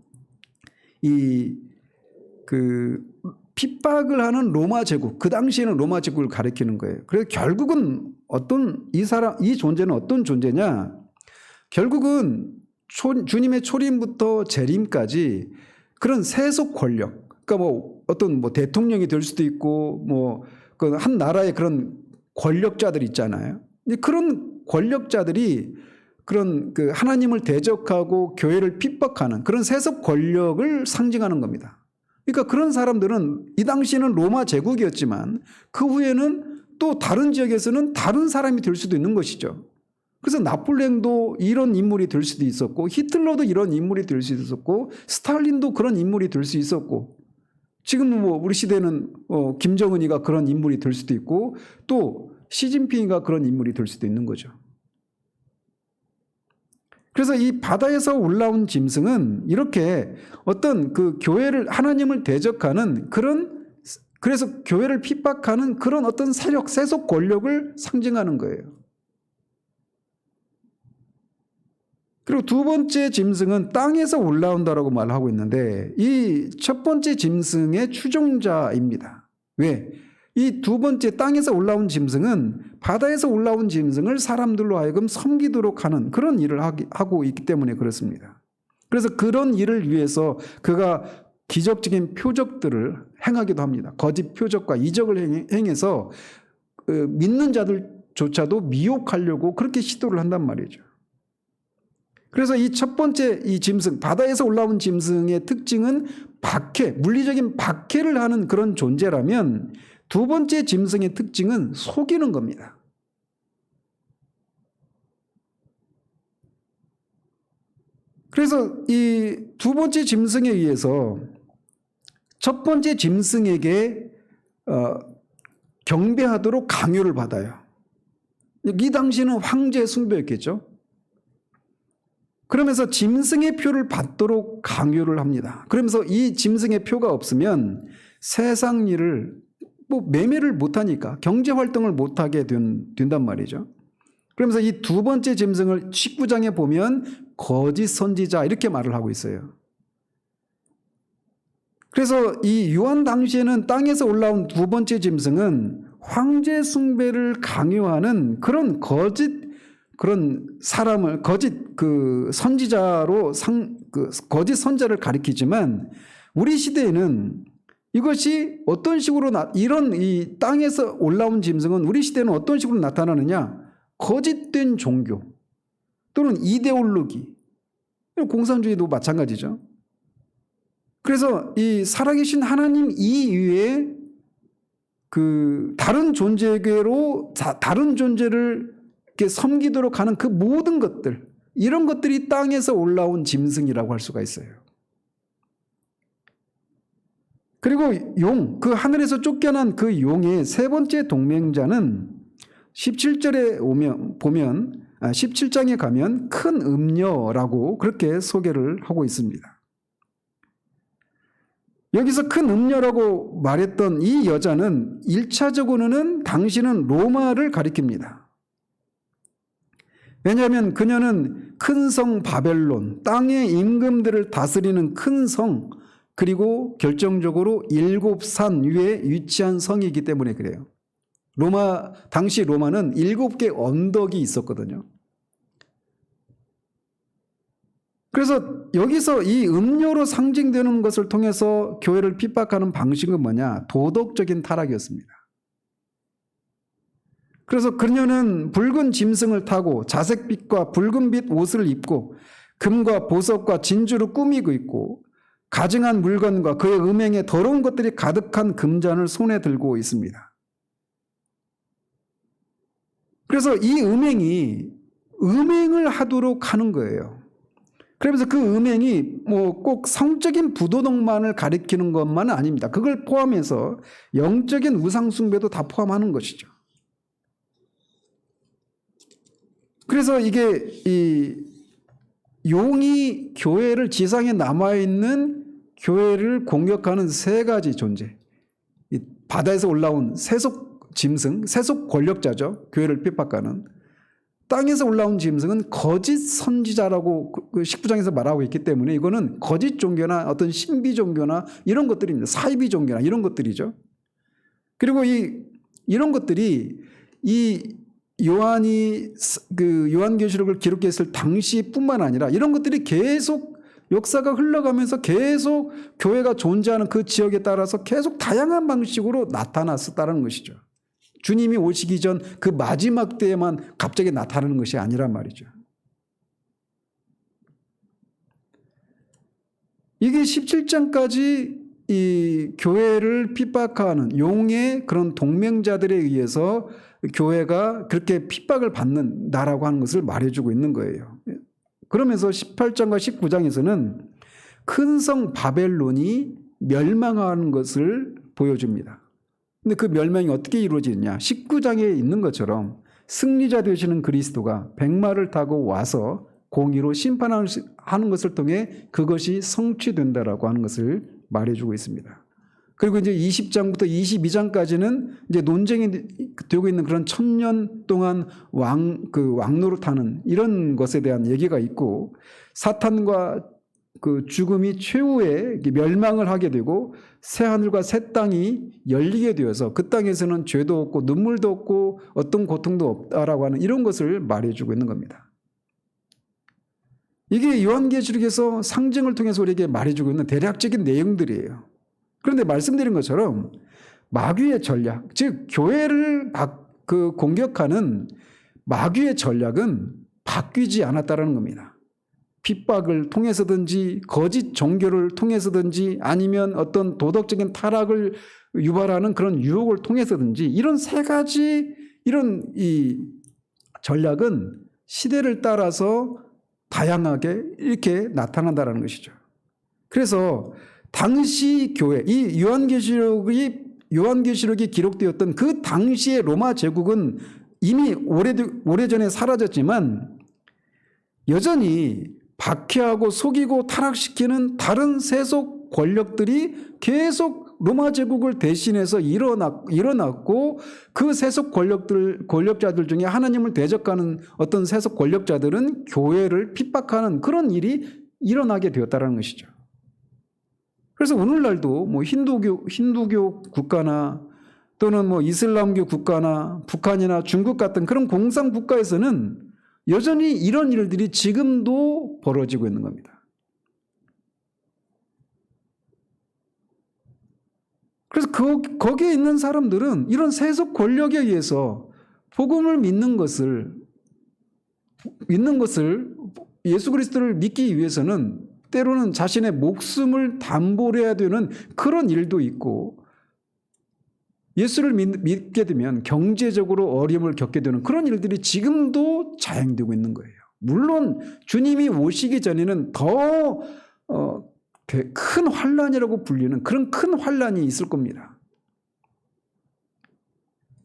핍박을 하는 로마 제국, 그 당시에는 로마 제국을 가리키는 거예요. 그래서 결국은 이 존재는 어떤 존재냐? 결국은 주님의 초림부터 재림까지 그런 세속 권력, 그러니까 뭐 어떤 뭐 대통령이 될 수도 있고 뭐 그 한 나라의 그런 권력자들 있잖아요. 그런 권력자들이 그런 그 하나님을 대적하고 교회를 핍박하는 그런 세속 권력을 상징하는 겁니다. 그러니까 그런 사람들은 이 당시에는 로마 제국이었지만 그 후에는 또 다른 지역에서는 다른 사람이 될 수도 있는 것이죠. 그래서 나폴레옹도 이런 인물이 될 수도 있었고 히틀러도 이런 인물이 될 수 있었고 스탈린도 그런 인물이 될 수 있었고 지금 뭐 우리 시대는 김정은이가 그런 인물이 될 수도 있고 또 시진핑이가 그런 인물이 될 수도 있는 거죠. 그래서 이 바다에서 올라온 짐승은 이렇게 어떤 그 교회를 하나님을 대적하는 그래서 교회를 핍박하는 그런 어떤 세력, 세속 권력을 상징하는 거예요. 그리고 두 번째 짐승은 땅에서 올라온다라고 말하고 있는데 이 첫 번째 짐승의 추종자입니다. 왜? 이 두 번째 땅에서 올라온 짐승은 바다에서 올라온 짐승을 사람들로 하여금 섬기도록 하는 그런 일을 하고 있기 때문에 그렇습니다. 그래서 그런 일을 위해서 그가 기적적인 표적들을 행하기도 합니다. 거짓 표적과 이적을 행해서 믿는 자들조차도 미혹하려고 그렇게 시도를 한단 말이죠. 그래서 이 첫 번째 이 짐승, 바다에서 올라온 짐승의 특징은 물리적인 박해를 하는 그런 존재라면 두 번째 짐승의 특징은 속이는 겁니다. 그래서 이 두 번째 짐승에 의해서 첫 번째 짐승에게 경배하도록 강요를 받아요. 이 당시는 황제 숭배였겠죠. 그러면서 짐승의 표를 받도록 강요를 합니다. 그러면서 이 짐승의 표가 없으면 세상 일을 매매를 못하니까 경제활동을 못하게 된단 말이죠. 그러면서 이 두 번째 짐승을 19장에 보면 거짓 선지자 이렇게 말을 하고 있어요. 그래서 이 요한 당시에는 땅에서 올라온 두 번째 짐승은 황제 숭배를 강요하는 그런 사람을 거짓 선지자로 거짓 선자를 가리키지만 우리 시대에는 이것이 어떤 식으로 이런 이 땅에서 올라온 짐승은 우리 시대는 어떤 식으로 나타나느냐? 거짓된 종교 또는 이데올로기, 공산주의도 마찬가지죠. 그래서 이 살아계신 하나님 이외에 다른 존재계로 다른 존재를 이렇게 섬기도록 하는 그 모든 것들, 이런 것들이 땅에서 올라온 짐승이라고 할 수가 있어요. 그리고 그 하늘에서 쫓겨난 그 용의 세 번째 동맹자는 17절에 보면 17장에 가면 큰 음녀라고 그렇게 소개를 하고 있습니다. 여기서 큰 음녀라고 말했던 이 여자는 1차적으로는 당신은 로마를 가리킵니다. 왜냐하면 그녀는 큰 성 바벨론, 땅의 임금들을 다스리는 큰 성, 그리고 결정적으로 7산 위에 위치한 성이기 때문에 그래요. 당시 로마는 7개 언덕이 있었거든요. 그래서 여기서 이 음료로 상징되는 것을 통해서 교회를 핍박하는 방식은 뭐냐? 도덕적인 타락이었습니다. 그래서 그녀는 붉은 짐승을 타고 자색빛과 붉은빛 옷을 입고 금과 보석과 진주로 꾸미고 있고 가증한 물건과 그의 음행에 더러운 것들이 가득한 금잔을 손에 들고 있습니다. 그래서 이 음행을 하도록 하는 거예요. 그러면서 그 음행이 뭐 꼭 성적인 부도덕만을 가리키는 것만은 아닙니다. 그걸 포함해서 영적인 우상숭배도 다 포함하는 것이죠. 그래서 이게 이 용이 교회를 지상에 남아있는 교회를 공격하는 세 가지 존재. 이 바다에서 올라온 세속 짐승, 세속 권력자죠. 교회를 핍박하는. 땅에서 올라온 짐승은 거짓 선지자라고 그 19장에서 말하고 있기 때문에 이거는 거짓 종교나 어떤 신비 종교나 이런 것들입니다. 사이비 종교나 이런 것들이죠. 그리고 이런 것들이 이 요한이 그 요한계시록을 기록했을 당시뿐만 아니라 이런 것들이 계속 역사가 흘러가면서 계속 교회가 존재하는 그 지역에 따라서 계속 다양한 방식으로 나타났었다는 것이죠. 주님이 오시기 전 그 마지막 때에만 갑자기 나타나는 것이 아니란 말이죠. 이게 17장까지 이 교회를 핍박하는 용의 그런 동맹자들에 의해서 교회가 그렇게 핍박을 받는다라고 하는 것을 말해주고 있는 거예요. 그러면서 18장과 19장에서는 큰 성 바벨론이 멸망하는 것을 보여줍니다. 근데 그 멸망이 어떻게 이루어지느냐? 19장에 있는 것처럼 승리자 되시는 그리스도가 백마를 타고 와서 공의로 심판하는 것을 통해 그것이 성취된다라고 하는 것을 말해주고 있습니다. 그리고 이제 20장부터 22장까지는 이제 논쟁이 되고 있는 그런 1000년 동안 왕노릇하는 이런 것에 대한 얘기가 있고 사탄과 그 죽음이 최후의 멸망을 하게 되고 새 하늘과 새 땅이 열리게 되어서 그 땅에서는 죄도 없고 눈물도 없고 어떤 고통도 없다라고 하는 이런 것을 말해주고 있는 겁니다. 이게 요한계시록에서 상징을 통해서 우리에게 말해주고 있는 대략적인 내용들이에요. 그런데 말씀드린 것처럼 마귀의 전략, 즉 교회를 공격하는 마귀의 전략은 바뀌지 않았다는 겁니다. 핍박을 통해서든지 거짓 종교를 통해서든지 아니면 어떤 도덕적인 타락을 유발하는 그런 유혹을 통해서든지 이런 세 가지 이런 이 전략은 시대를 따라서 다양하게 이렇게 나타난다는 것이죠. 그래서 당시 교회, 이 요한계시록이 기록되었던 그 당시의 로마 제국은 이미 오래전에 사라졌지만 여전히 박해하고 속이고 타락시키는 다른 세속 권력들이 계속 로마 제국을 대신해서 일어났고 그 세속 권력자들 중에 하나님을 대적하는 어떤 세속 권력자들은 교회를 핍박하는 그런 일이 일어나게 되었다는 것이죠. 그래서 오늘날도 뭐 힌두교 국가나 또는 뭐 이슬람교 국가나 북한이나 중국 같은 그런 공산 국가에서는 여전히 이런 일들이 지금도 벌어지고 있는 겁니다. 그래서 거기에 있는 사람들은 이런 세속 권력에 의해서 복음을 믿는 것을 예수 그리스도를 믿기 위해서는 때로는 자신의 목숨을 담보로 해야 되는 그런 일도 있고 예수를 믿게 되면 경제적으로 어려움을 겪게 되는 그런 일들이 지금도 자행되고 있는 거예요. 물론 주님이 오시기 전에는 더 큰 환란이라고 불리는 그런 큰 환란이 있을 겁니다.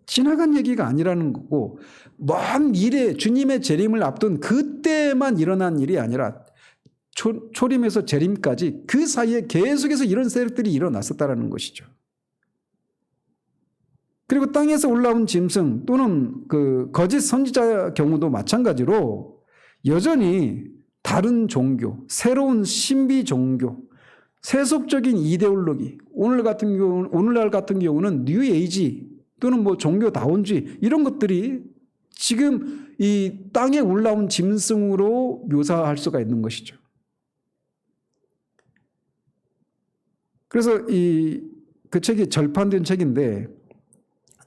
지나간 얘기가 아니라는 거고 먼 미래 주님의 재림을 앞둔 그때만 일어난 일이 아니라 초림에서 재림까지 그 사이에 계속해서 이런 세력들이 일어났었다는 것이죠. 그리고 땅에서 올라온 짐승 또는 그 거짓 선지자 경우도 마찬가지로 여전히 다른 종교, 새로운 신비 종교, 세속적인 이데올로기, 오늘날 같은 경우는 뉴 에이지 또는 뭐 종교다원주의 이런 것들이 지금 이 땅에 올라온 짐승으로 묘사할 수가 있는 것이죠. 그래서 그 책이 절판된 책인데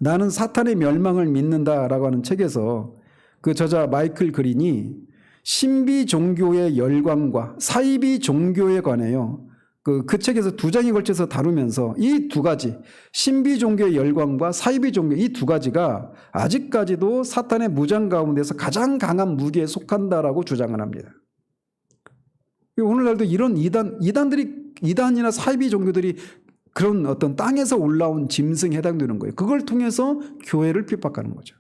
나는 사탄의 멸망을 믿는다라고 하는 책에서 그 저자 마이클 그린이 신비 종교의 열광과 사이비 종교에 관해요. 그 책에서 2장에 걸쳐서 다루면서 이 두 가지 신비 종교의 열광과 사이비 종교 이 두 가지가 아직까지도 사탄의 무장 가운데서 가장 강한 무기에 속한다라고 주장을 합니다. 오늘날도 이런 이단이나 사이비 종교들이 그런 어떤 땅에서 올라온 짐승에 해당되는 거예요. 그걸 통해서 교회를 핍박하는 거죠.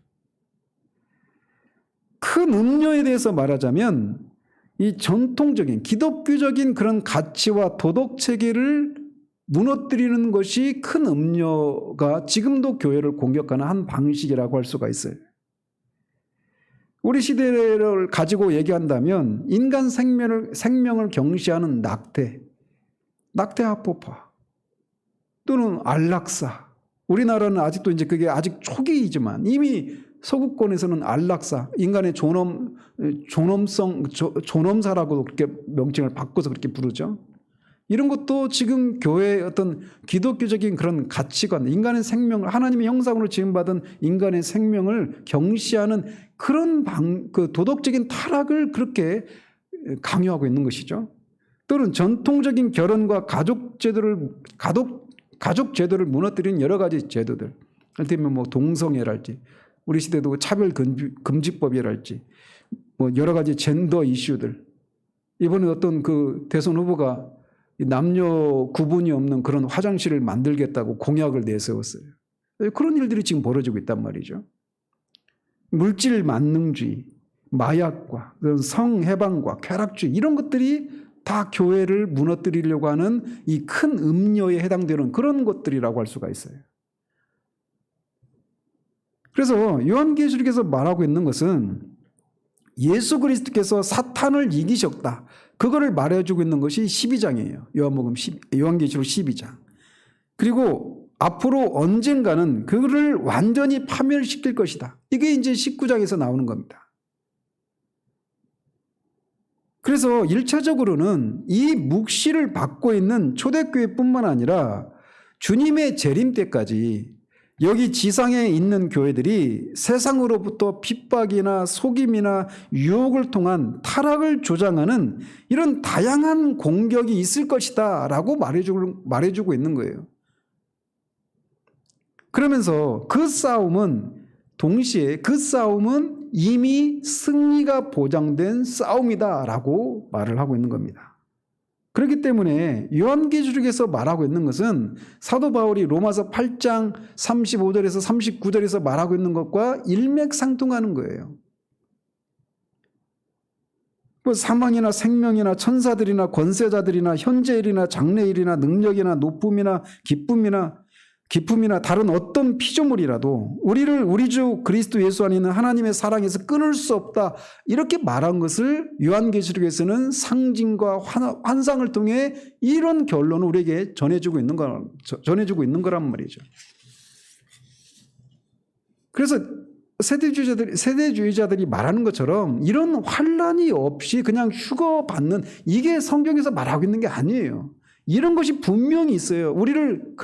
큰 음료에 대해서 말하자면 이 전통적인 기독교적인 그런 가치와 도덕 체계를 무너뜨리는 것이 큰 음료가 지금도 교회를 공격하는 한 방식이라고 할 수가 있어요. 우리 시대를 가지고 얘기한다면 인간 생명을 경시하는 낙태합법화 또는 안락사. 우리나라는 아직도 이제 그게 아직 초기이지만 이미 서구권에서는 안락사, 인간의 존엄사라고 그렇게 명칭을 바꿔서 그렇게 부르죠. 이런 것도 지금 교회의 어떤 기독교적인 그런 가치관, 인간의 생명을, 하나님의 형상으로 지음받은 인간의 생명을 경시하는 그런 그 도덕적인 타락을 그렇게 강요하고 있는 것이죠. 또는 전통적인 결혼과 가족 제도를 무너뜨리는 여러 가지 제도들, 예를 뭐 동성애랄지, 우리 시대도 차별금지법이랄지, 뭐 여러 가지 젠더 이슈들. 이번에 어떤 그 대선 후보가 남녀 구분이 없는 그런 화장실을 만들겠다고 공약을 내세웠어요. 그런 일들이 지금 벌어지고 있단 말이죠. 물질 만능주의, 마약과 성해방과 쾌락주의 이런 것들이 다 교회를 무너뜨리려고 하는 이 큰 음료에 해당되는 그런 것들이라고 할 수가 있어요. 그래서 요한계시록에서 말하고 있는 것은 예수 그리스도께서 사탄을 이기셨다. 그거를 말해주고 있는 것이 12장이에요. 요한계시록 12장. 그리고 앞으로 언젠가는 그거를 완전히 파멸시킬 것이다. 이게 이제 19장에서 나오는 겁니다. 그래서 1차적으로는 이 묵시를 받고 있는 초대교회뿐만 아니라 주님의 재림 때까지 여기 지상에 있는 교회들이 세상으로부터 핍박이나 속임이나 유혹을 통한 타락을 조장하는 이런 다양한 공격이 있을 것이다 라고 말해주고 있는 거예요. 그러면서 동시에 그 싸움은 이미 승리가 보장된 싸움이다 라고 말을 하고 있는 겁니다. 그렇기 때문에 요한계시록에서 말하고 있는 것은 사도 바울이 로마서 8장 35절에서 39절에서 말하고 있는 것과 일맥상통하는 거예요. 뭐 사망이나 생명이나 천사들이나 권세자들이나 현재일이나 장래일이나 능력이나 높음이나 기쁨이나 다른 어떤 피조물이라도 우리를 우리 주 그리스도 예수 안에 있는 하나님의 사랑에서 끊을 수 없다. 이렇게 말한 것을 요한계시록에서는 상징과 환상을 통해 이런 결론을 우리에게 전해주고 있는 거란 말이죠. 그래서 세대주의자들이 말하는 것처럼 이런 환란이 없이 그냥 휴거받는 이게 성경에서 말하고 있는 게 아니에요. 이런 것이 분명히 있어요. 우리를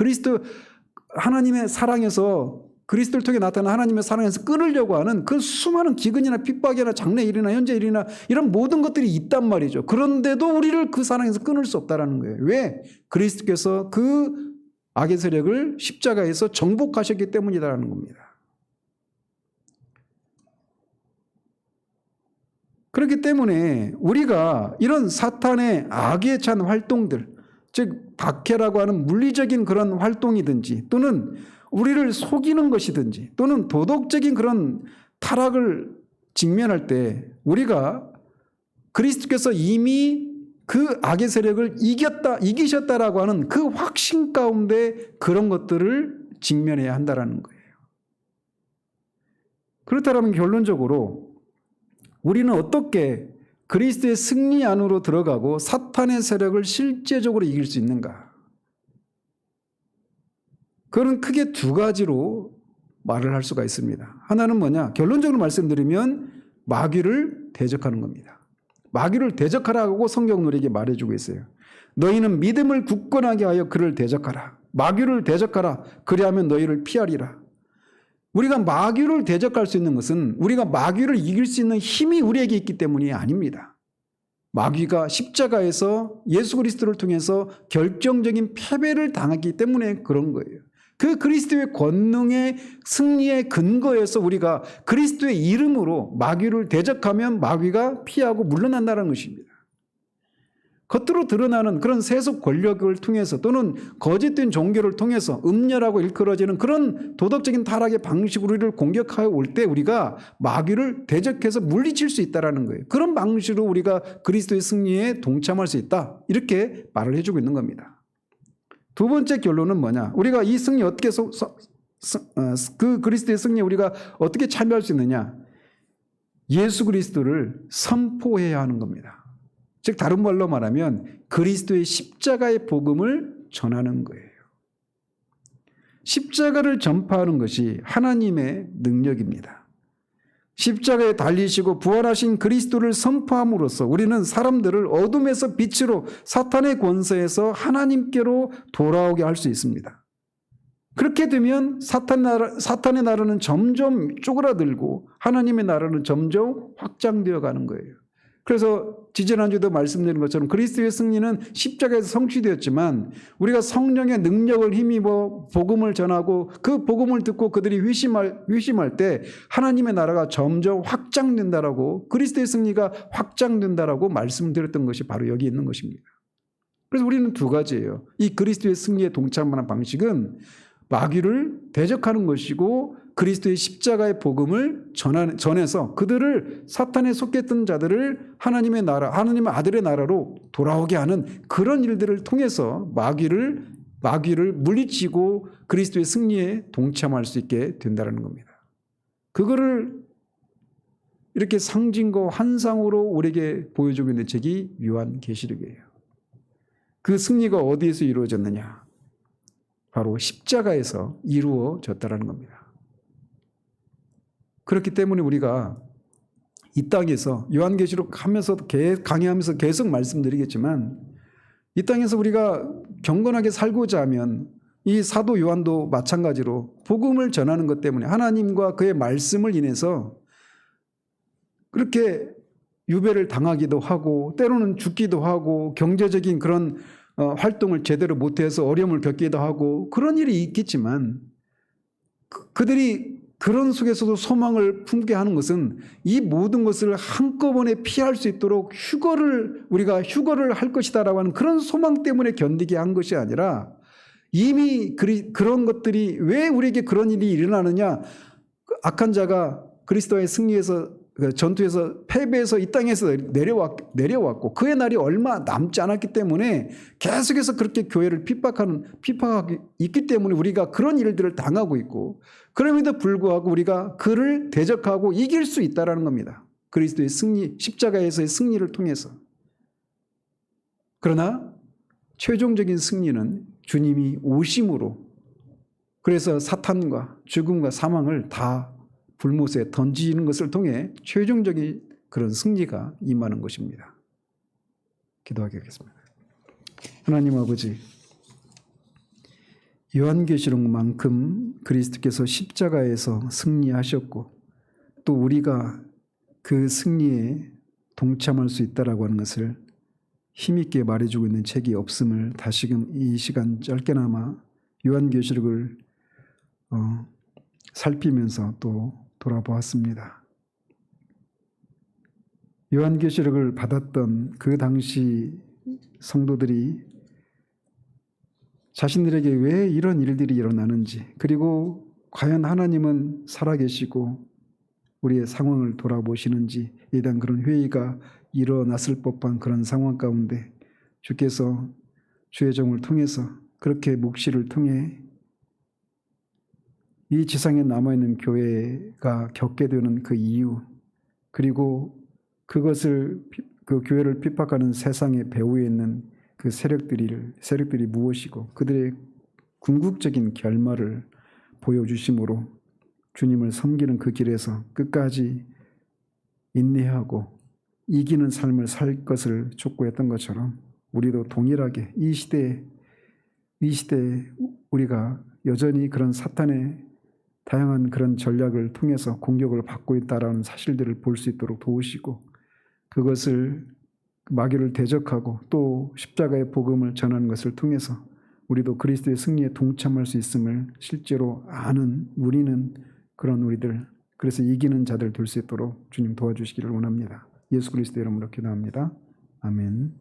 하나님의 사랑에서 그리스도를 통해 나타난 하나님의 사랑에서 끊으려고 하는 그 수많은 기근이나 핍박이나 장래일이나 현재일이나 이런 모든 것들이 있단 말이죠. 그런데도 우리를 그 사랑에서 끊을 수 없다는 거예요. 왜? 그리스도께서 그 악의 세력을 십자가에서 정복하셨기 때문이라는 겁니다. 그렇기 때문에 우리가 이런 사탄의 악에 찬 활동들, 즉 박해라고 하는 물리적인 그런 활동이든지 또는 우리를 속이는 것이든지 또는 도덕적인 그런 타락을 직면할 때 우리가 그리스도께서 이미 그 악의 세력을 이기셨다라고 하는 그 확신 가운데 그런 것들을 직면해야 한다라는 거예요. 그렇다면 결론적으로 우리는 어떻게 그리스도의 승리 안으로 들어가고 사탄의 세력을 실제적으로 이길 수 있는가? 그건 크게 두 가지로 말을 할 수가 있습니다. 하나는 뭐냐? 결론적으로 말씀드리면 마귀를 대적하는 겁니다. 마귀를 대적하라고 성경은 우리에게 말해주고 있어요. 너희는 믿음을 굳건하게 하여 그를 대적하라. 마귀를 대적하라. 그리하면 너희를 피하리라. 우리가 마귀를 대적할 수 있는 것은 우리가 마귀를 이길 수 있는 힘이 우리에게 있기 때문이 아닙니다. 마귀가 십자가에서 예수 그리스도를 통해서 결정적인 패배를 당했기 때문에 그런 거예요. 그 그리스도의 권능의 승리의 근거에서 우리가 그리스도의 이름으로 마귀를 대적하면 마귀가 피하고 물러난다는 것입니다. 겉으로 드러나는 그런 세속 권력을 통해서 또는 거짓된 종교를 통해서 음녀라고 일컬어지는 그런 도덕적인 타락의 방식으로 우리를 공격하여 올 때 우리가 마귀를 대적해서 물리칠 수 있다는 거예요. 그런 방식으로 우리가 그리스도의 승리에 동참할 수 있다. 이렇게 말을 해주고 있는 겁니다. 두 번째 결론은 뭐냐? 우리가 이 승리 어떻게 그 그리스도의 승리에 우리가 어떻게 참여할 수 있느냐? 예수 그리스도를 선포해야 하는 겁니다. 즉 다른 말로 말하면 그리스도의 십자가의 복음을 전하는 거예요. 십자가를 전파하는 것이 하나님의 능력입니다. 십자가에 달리시고 부활하신 그리스도를 선포함으로써 우리는 사람들을 어둠에서 빛으로 사탄의 권세에서 하나님께로 돌아오게 할 수 있습니다. 그렇게 되면 사탄의 나라는 점점 쪼그라들고 하나님의 나라는 점점 확장되어 가는 거예요. 그래서 지지난주도 말씀드린 것처럼 그리스도의 승리는 십자가에서 성취되었지만 우리가 성령의 능력을 힘입어 복음을 전하고 그 복음을 듣고 그들이 회심할 때 하나님의 나라가 점점 확장된다라고, 그리스도의 승리가 확장된다라고 말씀드렸던 것이 바로 여기 있는 것입니다. 그래서 우리는 두 가지예요. 이 그리스도의 승리에 동참하는 방식은 마귀를 대적하는 것이고 그리스도의 십자가의 복음을 전해서 그들을, 사탄에 속했던 자들을 하나님의 나라, 하나님의 아들의 나라로 돌아오게 하는 그런 일들을 통해서 마귀를 물리치고 그리스도의 승리에 동참할 수 있게 된다는 겁니다. 그거를 이렇게 상징과 환상으로 우리에게 보여주고 있는 책이 요한계시록이에요. 그 승리가 어디에서 이루어졌느냐? 바로 십자가에서 이루어졌다는 겁니다. 그렇기 때문에 우리가 이 땅에서 요한계시록 하면서 강의하면서 계속 말씀드리겠지만 이 땅에서 우리가 경건하게 살고자 하면 이 사도 요한도 마찬가지로 복음을 전하는 것 때문에 하나님과 그의 말씀을 인해서 그렇게 유배를 당하기도 하고 때로는 죽기도 하고 경제적인 그런 활동을 제대로 못해서 어려움을 겪기도 하고 그런 일이 있겠지만 그들이 그런 속에서도 소망을 품게 하는 것은 이 모든 것을 한꺼번에 피할 수 있도록 우리가 휴거를 할 것이다라고 하는 그런 소망 때문에 견디게 한 것이 아니라 이미 그런 것들이 왜 우리에게 그런 일이 일어나느냐? 악한 자가 그리스도의 승리에서 전투에서 패배해서 이 땅에서 내려왔고 그의 날이 얼마 남지 않았기 때문에 계속해서 그렇게 교회를 핍박하고 있기 때문에 우리가 그런 일들을 당하고 있고 그럼에도 불구하고 우리가 그를 대적하고 이길 수 있다는 겁니다. 그리스도의 승리, 십자가에서의 승리를 통해서. 그러나 최종적인 승리는 주님이 오심으로, 그래서 사탄과 죽음과 사망을 다 불못에 던지는 것을 통해 최종적인 그런 승리가 임하는 것입니다. 기도하겠습니다. 하나님 아버지, 요한계시록만큼 그리스도께서 십자가에서 승리하셨고 또 우리가 그 승리에 동참할 수 있다라고 하는 것을 힘있게 말해주고 있는 책이 없음을 다시금 이 시간 짧게나마 요한계시록을 살피면서 또 돌아보았습니다. 요한계시록을 받았던 그 당시 성도들이 자신들에게 왜 이런 일들이 일어나는지, 그리고 과연 하나님은 살아계시고 우리의 상황을 돌아보시는지에 대한 그런 회의가 일어났을 법한 그런 상황 가운데 주께서 주의 종을 통해서 그렇게 묵시를 통해 이 지상에 남아있는 교회가 겪게 되는 그 이유, 그리고 그것을 그 교회를 핍박하는 세상의 배후에 있는 그 세력들이 무엇이고 그들의 궁극적인 결말을 보여주심으로 주님을 섬기는 그 길에서 끝까지 인내하고 이기는 삶을 살 것을 촉구했던 것처럼 우리도 동일하게 이 시대에 우리가 여전히 그런 사탄의 다양한 그런 전략을 통해서 공격을 받고 있다라는 사실들을 볼 수 있도록 도우시고 그것을 마귀를 대적하고 또 십자가의 복음을 전하는 것을 통해서 우리도 그리스도의 승리에 동참할 수 있음을 실제로 아는 우리는 그런 우리들, 그래서 이기는 자들 될 수 있도록 주님 도와주시기를 원합니다. 예수 그리스도의 이름으로 기도합니다. 아멘.